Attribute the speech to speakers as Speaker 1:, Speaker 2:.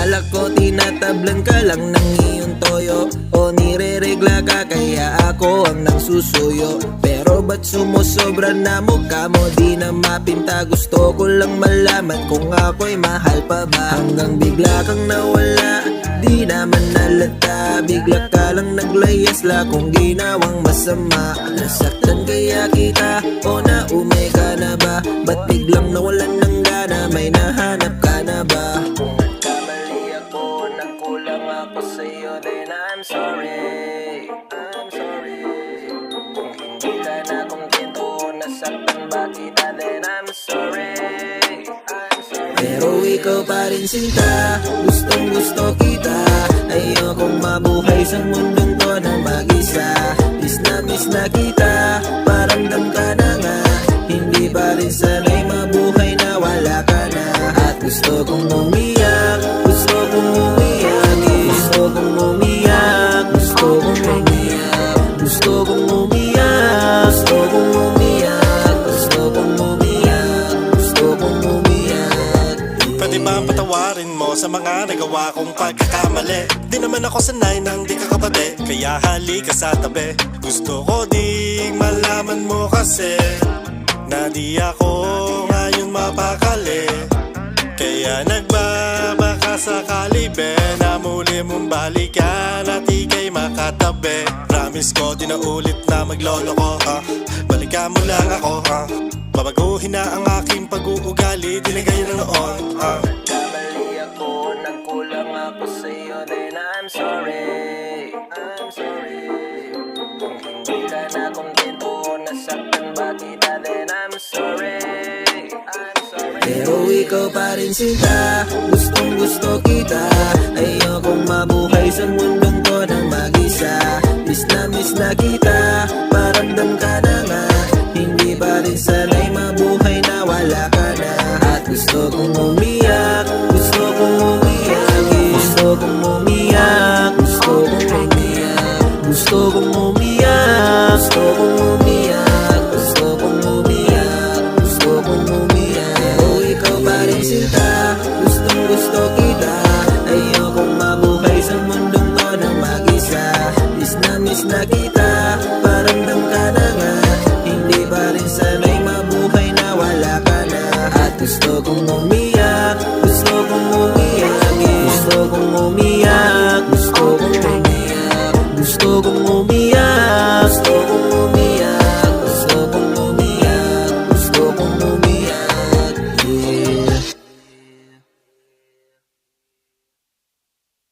Speaker 1: Akala ko tinatablan ka lang ng iyong toyo, o nireregla ka kaya ako ang nangsusuyo. Pero ba't sumusobra na mukha mo, di na mapinta? Gusto ko lang malaman kung ako'y mahal pa ba. Hanggang bigla kang nawala, di naman nalata. Bigla ka lang naglayas, la kung ginawang masama. Nasaktan kaya kita o naumay ka na ba? Ba't biglang nawalan ng gana, may nahanap ka na ba? Kung nagkamali ako, nagkulang ako sa'yo, then I'm sorry, I'm sorry. Kung hindi ka na kontento, nasaktan ba kita, then I'm sorry, I'm sorry. Pero ikaw pa rin sinta, gustong gusto kita. Ayokong mabuhay sa mundong to na mag-isa. Miss na kita, paramdam ka na nga. Hindi pa rin sanay mabuhay na wala ka na. At gusto kong umiyak, gusto kong umiyak, gusto kong umiyak, gusto kong umiyak, gusto kong umiyak, gusto kong umiyak, gusto kong umiyak, gusto kong umiyak.
Speaker 2: Pwede ba patawarin mo sa mga nagawa kong pagkakamali? Di naman ako sanay nang di ka kapatid, kaya halika sa tabi. Gusto ko ding malaman mo kasi na di ako ngayon mapakali. Kaya nagbabaka sakali be, na muli mong balikan at ika'y makatabi. Promise ko di na ulit na maglolo ko, balikan mo lang ako, babaguhin na ang aking pag-uugali, di na gaya ng noon.
Speaker 1: Kamali ako, nagkulang ako sa'yo, then I'm sorry, I'm sorry. Kung hindi ka na kontento, nasaktan ba kita, then I'm sorry, I'm sorry. Pero ikaw pa rin sinta, gustong gusto kita. Ayokong mabuhay sa mundong to na mag-isa. Miss na kita, paramdam ka na nga. Hindi pa rin sanay mabuhay na wala ka na. At gusto kong umiyak, gusto kong umiyak, gusto kong umiyak, gusto kong umiyak, gusto kong umiyak, gusto kong umiyak, gusto kong umiyak, gusto kong umiyak. Pero ikaw pa rin sinta, gustong gusto kita. Ayokong mabuhay sa mundong to na mag-isa. Miss na kita, paramdam ka na nga. Hindi pa rin sanay mabuhay na wala ka na. At gusto kong umiyak, gusto kong umiyak, gusto kong umiyak, gusto kong umiyak, gusto kong umiyak.